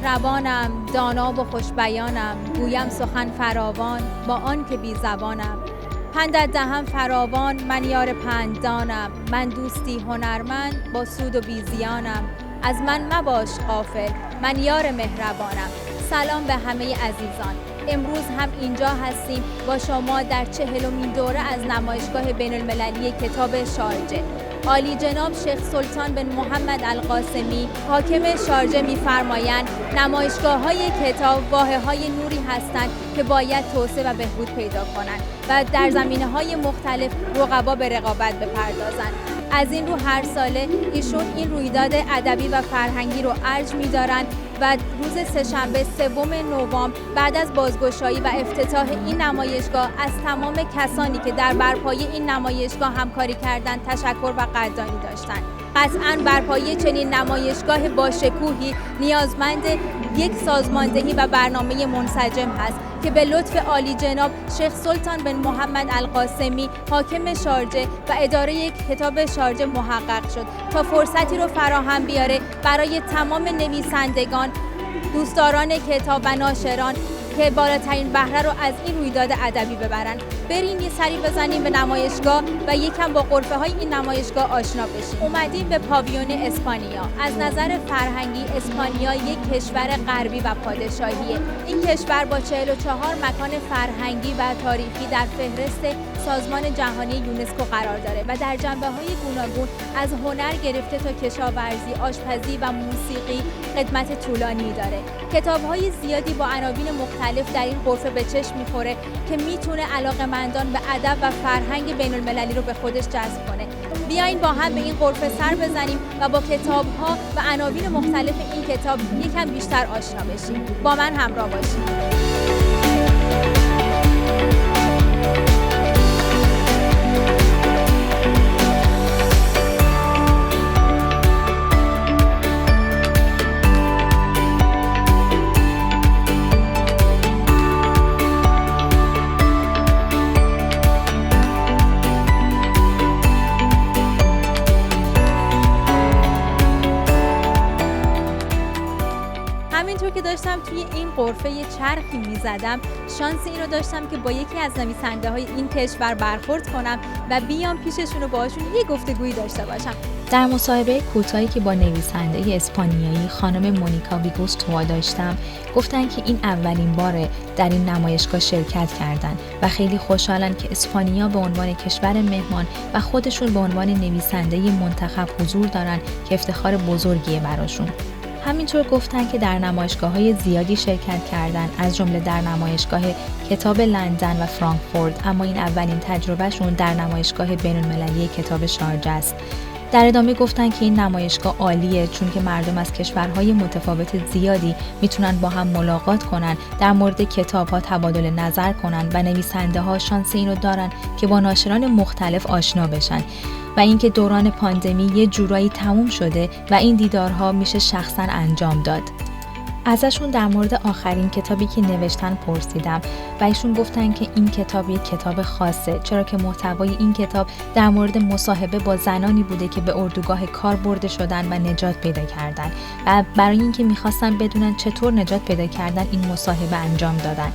مهربانم، دانا و خوشبیانم، گویم سخن فراوان با آن که بی زبانم. پندت دهم فراوان، من یار پنددانم، من دوستی هنرمند با سود و بی زیانم. از من مباش غافل، من یار مهربانم. سلام به همه عزیزان، امروز هم اینجا هستیم با شما در 40مین دوره از نمایشگاه بین‌المللی کتاب شارجه. عالی جناب شیخ سلطان بن محمد القاسمی حاکم شارجه می‌فرمایند نمایشگاه‌های کتاب واحه‌های نوری هستند که باید توسعه و بهبود پیدا کنند و در زمینه‌های مختلف رقبا به رقابت بپردازند. از این رو هر ساله ایشون این رویداد ادبی و فرهنگی رو ارج می‌دارند و روز سه‌شنبه 3 نوامبر بعد از بازگشایی و افتتاح این نمایشگاه از تمام کسانی که در برپایی این نمایشگاه همکاری کردند تشکر و قدردانی داشتند. قطعاً برپایی چنین نمایشگاه باشکوهی نیازمند یک سازماندهی و برنامه منسجم هست که به لطف عالی جناب شیخ سلطان بن محمد القاسمی حاکم شارجه و اداره کتاب شارجه محقق شد تا فرصتی رو فراهم بیاره برای تمام نویسندگان، دوستداران کتاب و ناشران که بالاترین بهره رو از این رویداد ادبی ببرن. بریم یه سری بزنیم به نمایشگاه و یکم با غرفه های این نمایشگاه آشنا بشیم. اومدیم به پاویون اسپانیا. از نظر فرهنگی اسپانیا یک کشور غربی و پادشاهیه. این کشور با 44 مکان فرهنگی و تاریخی در فهرست سازمان جهانی یونسکو قرار داره و در جنبه‌های گوناگون از هنر گرفته تا کشاورزی، آشپزی و موسیقی خدمت طولانی داره. کتاب‌های زیادی با عناوین مختلف در این غرفه به چشم می‌خوره که میتونه علاقه‌مندان به ادب و فرهنگ بین‌المللی رو به خودش جذب کنه. بیاین با هم به این غرفه سر بزنیم و با کتاب‌ها و عناوین مختلف این کتاب یکم بیشتر آشنا بشیم. با من همراه باشید. همینطور که داشتم توی این غرفه یه چرخی میزدم، شانس این رو داشتم که با یکی از نویسنده های این کشور برخورد کنم و بیام پیششون و باهاشون یه گفتگویی داشته باشم. در مصاحبه کوتاهی که با نویسنده اسپانیایی خانم مونیکا ویگوستووا داشتم، گفتن که این اولین باره در این نمایشگاه شرکت کردن و خیلی خوشحالن که اسپانیا به عنوان کشور مهمان و خودشون به عنوان نویسنده منتخب حضور دارن که افتخار بزرگیه براشون. همینطور گفتن که در نمایشگاه‌های زیادی شرکت کردن، از جمله در نمایشگاه کتاب لندن و فرانکفورت، اما این اولین تجربهشون در نمایشگاه بین‌المللی کتاب شارجه است. در ادامه گفتن که این نمایشگاه عالیه چون که مردم از کشورهای متفاوت زیادی میتونن با هم ملاقات کنن، در مورد کتاب‌ها تبادل نظر کنن و نویسنده‌ها شانس اینو دارن که با ناشران مختلف آشنا بشن و اینکه دوران پاندمی یه جورایی تموم شده و این دیدارها میشه شخصاً انجام داد. ازشون در مورد آخرین کتابی که نوشتن پرسیدم و ایشون گفتن که این کتاب یک کتاب خاصه، چرا که محتوای این کتاب در مورد مصاحبه با زنانی بوده که به اردوگاه کار برده شدن و نجات پیدا کردن و برای اینکه میخواستن بدونن چطور نجات پیدا کردن این مصاحبه انجام دادن.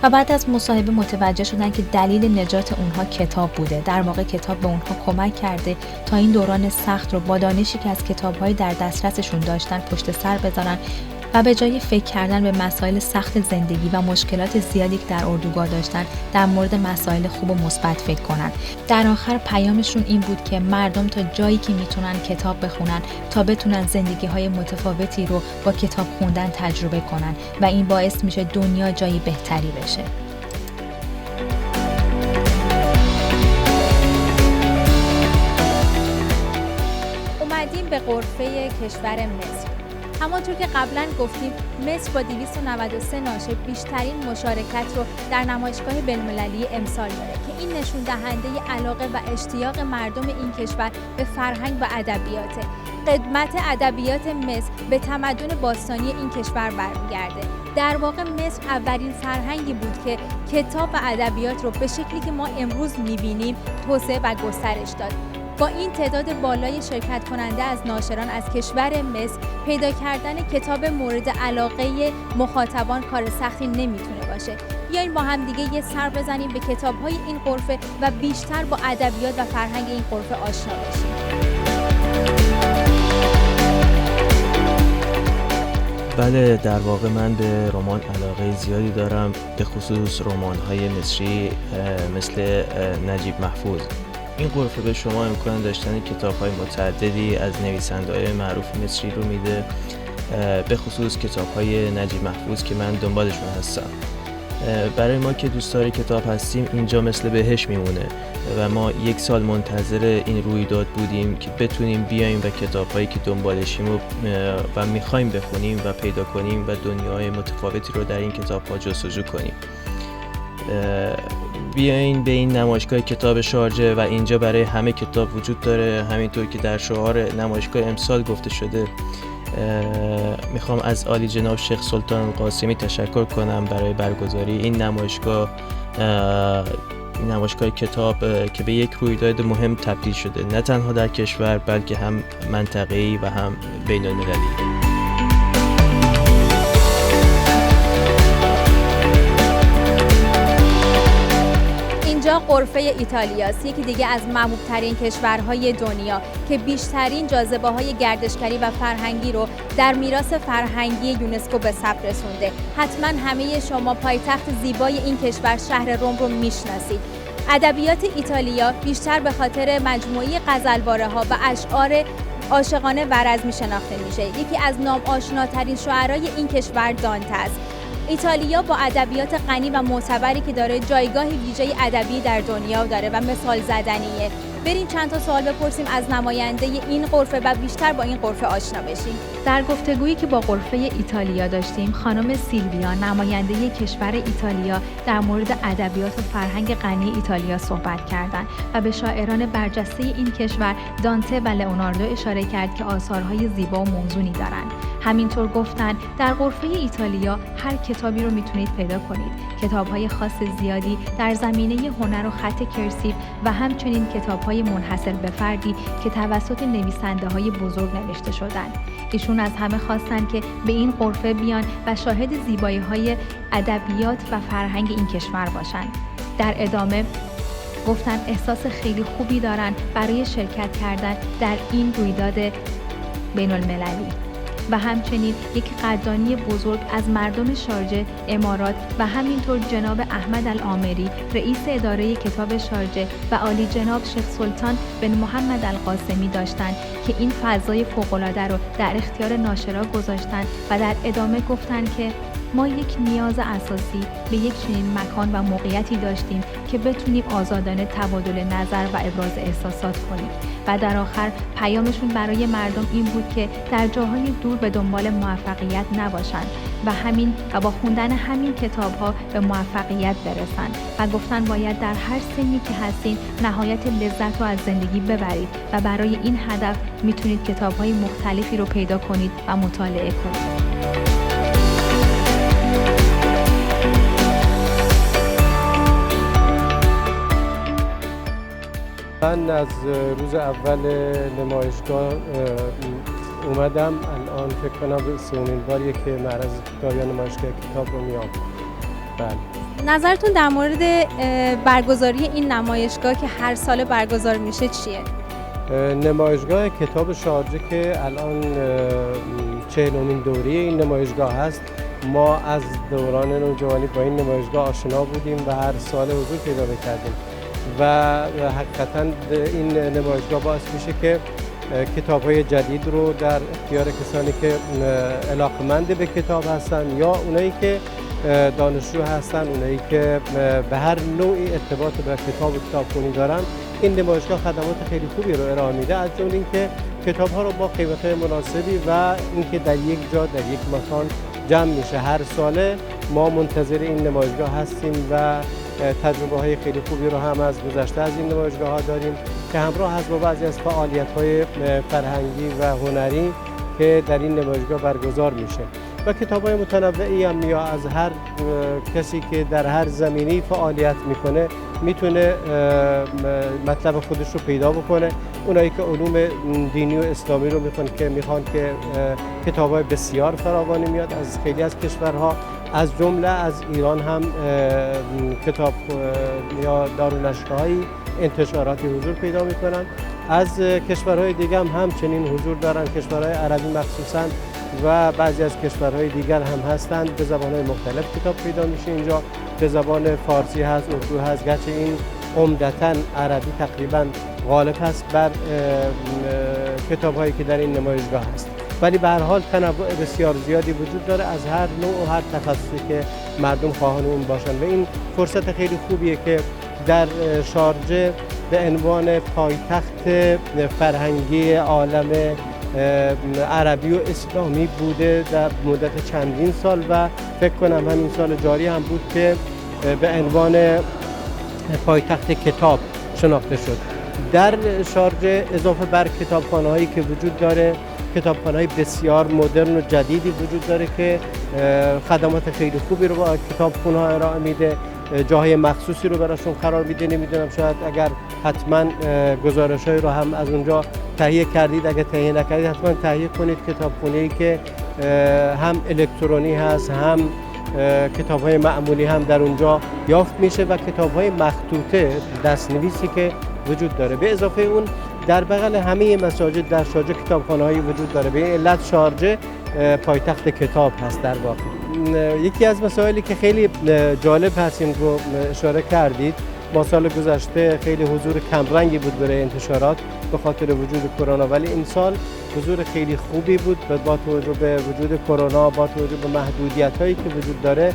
و بعد از مصاحبه متوجه شدن که دلیل نجات اونها کتاب بوده. در واقع کتاب به اونها کمک کرده تا این دوران سخت رو با دانشی که از کتاب‌های در دسترسشون داشتن پشت سر بذارن و به جای فکر کردن به مسائل سخت زندگی و مشکلات زیادی که در اردوگاه داشتن، در مورد مسائل خوب و مثبت فکر کنن. در آخر پیامشون این بود که مردم تا جایی که میتونن کتاب بخونن تا بتونن زندگی‌های متفاوتی رو با کتاب خوندن تجربه کنن و این باعث میشه دنیا جایی بهتری بشه. اومدیم به غرفه کشور مصر. همانطور که قبلا گفتیم، مصر با 293 ناشر بیشترین مشارکت رو در نمایشگاه بین‌المللی امسال داره که این نشون دهنده علاقه و اشتیاق مردم این کشور به فرهنگ و ادبیاته. قدمت ادبیات مصر به تمدن باستانی این کشور برمیگرده. در واقع مصر اولین فرهنگی بود که کتاب و ادبیات رو به شکلی که ما امروز می‌بینیم توسعه و گسترش داد. با این تعداد بالای شرکت کننده از ناشران از کشور مصر پیدا کردن کتاب مورد علاقه مخاطبان کار سختی نمیتونه باشه. بیاین با هم دیگه یه سر بزنیم به کتاب‌های این غرفه و بیشتر با ادبیات و فرهنگ این غرفه آشنا بشیم. بله، در واقع من به رمان علاقه زیادی دارم، به خصوص رمان‌های مصری مثل نجیب محفوظ. این غرفه به شما امکان داشتن کتاب‌های متعددی از نویسنده‌های معروف مصری رو میده، به خصوص کتاب‌های نجیب محفوظ که من دنبالشون هستم. برای ما که دوستدار کتاب هستیم اینجا مثل بهشت میمونه و ما 1 سال منتظر این رویداد بودیم که بتونیم بیایم و کتاب‌هایی که دنبالشیم و می‌خوایم بخونیم و پیدا کنیم و دنیای متفاوتی رو در این کتاب‌ها جستجو کنیم. بیاین به این نمایشگاه کتاب شارجه و اینجا برای همه کتاب وجود داره، همینطور که در شعار نمایشگاه امسال گفته شده. میخوام از عالی جناب شیخ سلطان القاسمی تشکر کنم برای برگزاری این نمایشگاه کتاب که به یک رویداد مهم تبدیل شده، نه تنها در کشور بلکه هم منطقه‌ای و هم بین‌المللی. اینجا غرفه ایتالیاست، یکی دیگه از محبوب‌ترین کشورهای دنیا که بیشترین جاذبه‌های گردشگری و فرهنگی رو در میراث فرهنگی یونسکو به ثبت رسونده. حتما همه شما پایتخت زیبای این کشور شهر رم رو میشناسید. ادبیات ایتالیا بیشتر به خاطر مجموعه غزلواره‌ها و اشعار عاشقانه ورزمی شناخته میشه. یکی از نام‌آشناترین شاعرای این کشور دانته است. ایتالیا با ادبیات غنی و معتبری که داره جایگاه ویژه ادبی در دنیا داره و مثال زدنیه. بریم چند تا سوال بپرسیم از نماینده این غرفه و بیشتر با این غرفه آشنا بشیم. در گفتگویی که با غرفه ایتالیا داشتیم، خانم سیلویا نماینده کشور ایتالیا در مورد ادبیات و فرهنگ غنی ایتالیا صحبت کردند و به شاعران برجسته این کشور دانته و لئوناردو اشاره کرد که آثارهای زیبا و موزونی دارند. همینطور گفتند در غرفه ایتالیا هر کتابی رو میتونید پیدا کنید. کتاب‌های خاص زیادی در زمینه هنر و خط کرسیو و همچنین کتاب‌های منحصر به فردی که توسط نویسنده‌های بزرگ نوشته شدند. ایشون از همه خواستن که به این غرفه بیان و شاهد زیبایی‌های ادبیات و فرهنگ این کشور باشند. در ادامه گفتن احساس خیلی خوبی دارن برای شرکت کردن در این رویداد بین‌المللی و همچنین یک قدردانی بزرگ از مردم شارجه، امارات و همینطور جناب احمد العامری رئیس اداره کتاب شارجه و عالی جناب شیخ سلطان بن محمد القاسمی داشتند که این فضای فوق‌العاده رو در اختیار ناشرا گذاشتند و در ادامه گفتند که ما یک نیاز اساسی به یک چنین مکان و موقعیتی داشتیم که بتونیم آزادانه تبادل نظر و ابراز احساسات کنیم و در آخر پیامشون برای مردم این بود که در جاهای دور به دنبال موفقیت نباشند و با خوندن همین کتاب‌ها به موفقیت برسن و گفتن باید در هر سنی که هستین نهایت لذت رو از زندگی ببرید و برای این هدف میتونید کتاب‌های مختلفی رو پیدا کنید و مطالعه کنید. من از روز اول نمایشگاه اومدم، الان فکر کنم به سومین باریه که معرض کتاب یا نمایشگاه کتاب رو میام. بله. نظرتون در مورد برگزاری این نمایشگاه که هر سال برگزار میشه چیه؟ نمایشگاه کتاب شارجه که الان 40مین دوره این نمایشگاه هست. ما از دوران نوجوانی با این نمایشگاه آشنا بودیم و هر سال حضور پیدا کردیم و حقیقتاً این نمایشگاه باعث میشه که کتاب‌های جدید رو در اختیار کسانی که علاقه‌مند به کتاب هستن یا اونایی که دانشجو هستن، اونایی که به هر نوعی ارتباط به کتاب و کتابخوانی دارن، این نمایشگاه خدمات خیلی خوبی رو ارائه میده، از جمله اینکه کتاب‌ها رو با قیمت‌های مناسبی و اینکه در یک جا در یک مکان جمع میشه. هر ساله ما منتظر این نمایشگاه هستیم و تجربه‌های خیلی خوبی رو هم از گذشته از این نمایشگاه‌ها داریم که همراه هست با بعضی از فعالیت‌های فرهنگی و هنری که در این نمایشگاه برگزار میشه و کتاب‌های متنوعی هم یا از هر کسی که در هر زمینه‌ای فعالیت میکنه میتونه مطلب خودش رو پیدا بکنه اونایی که علوم دینی و اسلامی رو میخوان که کتاب‌های بسیار فراوانی میاد از خیلی از کشورها، از جمله از ایران هم کتاب یا دارالنشرهای انتشاراتی حضور پیدا میکنن. از کشورهای دیگه هم همچنین حضور دارن، کشورهای عربی مخصوصاً و بعضی از کشورهای دیگر هم هستند. به زبانهای مختلف کتاب پیدا میشه اینجا، به زبان فارسی هست، اردو هست، گرچه این عمدتاً عربی تقریباً غالب هست بر کتاب‌هایی که در این نمایشگاه هست، ولی به هر حال تنوع بسیار زیادی وجود داره از هر نوع و هر تخصصی که مردم خواهان اون باشن و این فرصت خیلی خوبیه که در شارجه به عنوان پایتخت فرهنگی عالم عربی و اسلامی بوده در مدت چندین سال و فکر کنم همین سال جاری هم بود که به عنوان پایتخت کتاب شناخته شد. در شارجه اضافه بر کتابخانه‌هایی که وجود داره، کتابخانه‌های بسیار مدرن و جدیدی وجود داره که خدمات خیلی خوبی رو با کتابخونه‌ها ارائه میده، جاهای مخصوصی رو براشون قرار میده. نمیدونم شاید اگر حتما گزارش‌هایی رو هم از اونجا تهیه کردید، اگر تهیه نکردید حتما تهیه کنید. کتابخونه‌ای که هم الکترونی هست، هم کتاب‌های معمولی هم در اونجا یافت میشه و کتاب‌های مخطوطه دست‌نویسی که وجود داره. به اضافه اون در بغل همه مساجد در شارجه کتابخانه‌هایی وجود داره. به این علت شارجه پایتخت کتاب هست در واقع. یکی از مسائلی که خیلی جالب هست این رو اشاره کردید، ما سال گذشته خیلی حضور کمرنگی بود برای انتشارات به خاطر وجود کرونا، ولی این سال حضور خیلی خوبی بود با توجه به وجود کرونا، با توجه به محدودیت‌هایی که وجود داره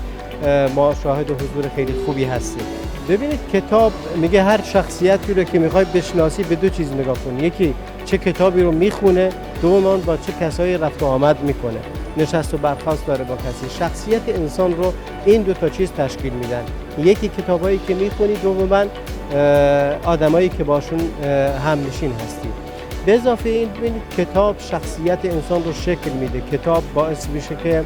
ما شاهد حضور خیلی خوبی هستیم. ببینید کتاب میگه هر شخصیتی رو که میخوای بشناسی به دو چیز نگاه کن، یکی چه کتابی رو میخونه، دوم با چه کسایی رفت و آمد میکنه، نشست و برخاست داره با کسی. شخصیت انسان رو این دو تا چیز تشکیل میدن، یکی کتابایی که میخونی، دوما آدمایی که باشون همنشین هستی. به اضافه این ببینید کتاب شخصیت انسان رو شکل میده، کتاب باعث میشه که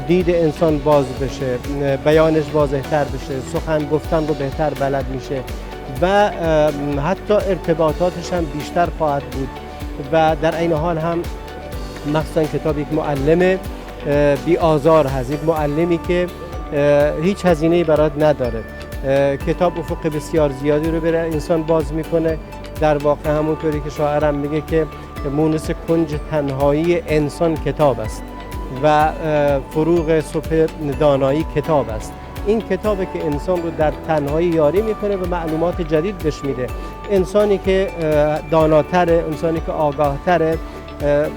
دید انسان باز بشه، بیانش واضح‌تر بشه، سخن گفتن رو بهتر بلد میشه و حتی ارتباطاتش هم بیشتر خواهد بود و در این حال هم مخصوصا کتاب یک معلم بی آزار هست، یک معلمی که هیچ هزینه‌ای برات نداره. کتاب افق بسیار زیادی رو برای انسان باز میکنه. در واقع همونطوری که شاعرم میگه که مونس کنج تنهایی انسان کتاب است و فروغ صبح دانایی کتاب است. این کتابه که انسان رو در تنهایی یاری میکنه و معلومات جدید بهش میده. انسانی که داناتره، انسانی که آگاهتره،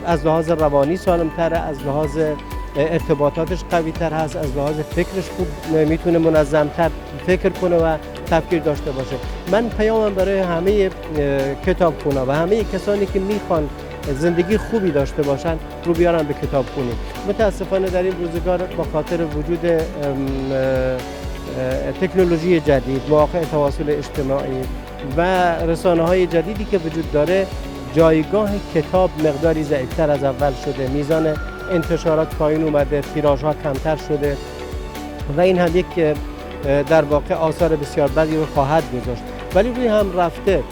از لحاظ روانی سالمتره، از لحاظ ارتباطاتش قوی‌تر هست، از لحاظ فکرش خوب میتونه منظمتر فکر کنه و تفکر داشته باشه. من پیامم برای همه کتابخونا و همه کسانی که میخوان زندگی خوبی داشته باشن رو بیارن به کتابخونی. متاسفانه در این روزگار با خاطر وجود تکنولوژی جدید، مواقع تواصل اجتماعی و رسانه‌های جدیدی که وجود داره، جایگاه کتاب مقداری ضعیف‌تر از اول شده، میزان انتشارات پایین اومده، تیراژها کمتر شده و این هم یک در واقع آثار بسیار بدی رو خواهد گذاشت. ولی روی هم رفته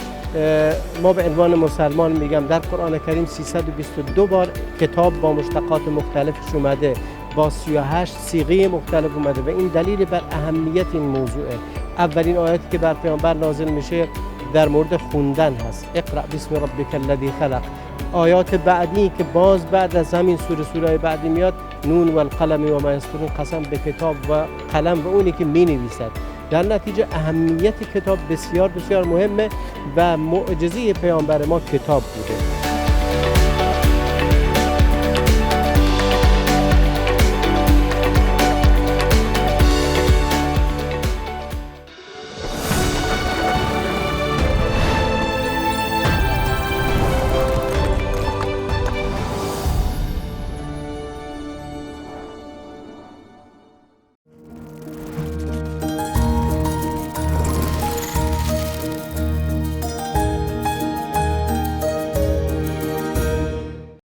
ما به عنوان مسلمان میگم در قرآن کریم 322 بار کتاب با مشتقات مختلفش اومده، با 38 صیغه مختلف اومده و این دلیل بر اهمیت این موضوعه. اولین آیتی که بر پیامبر نازل میشه در مورد خوندن هست، اقرأ بسم ربک الذی خلق. آیات بعدی که باز بعد از همین سوره بعدی میاد، نون و القلم و ما یسطرون، قسم به کتاب و قلم و اونی که مینویسد. در نتیجه اهمیت کتاب بسیار بسیار مهمه و معجزه پیامبر ما کتاب بوده.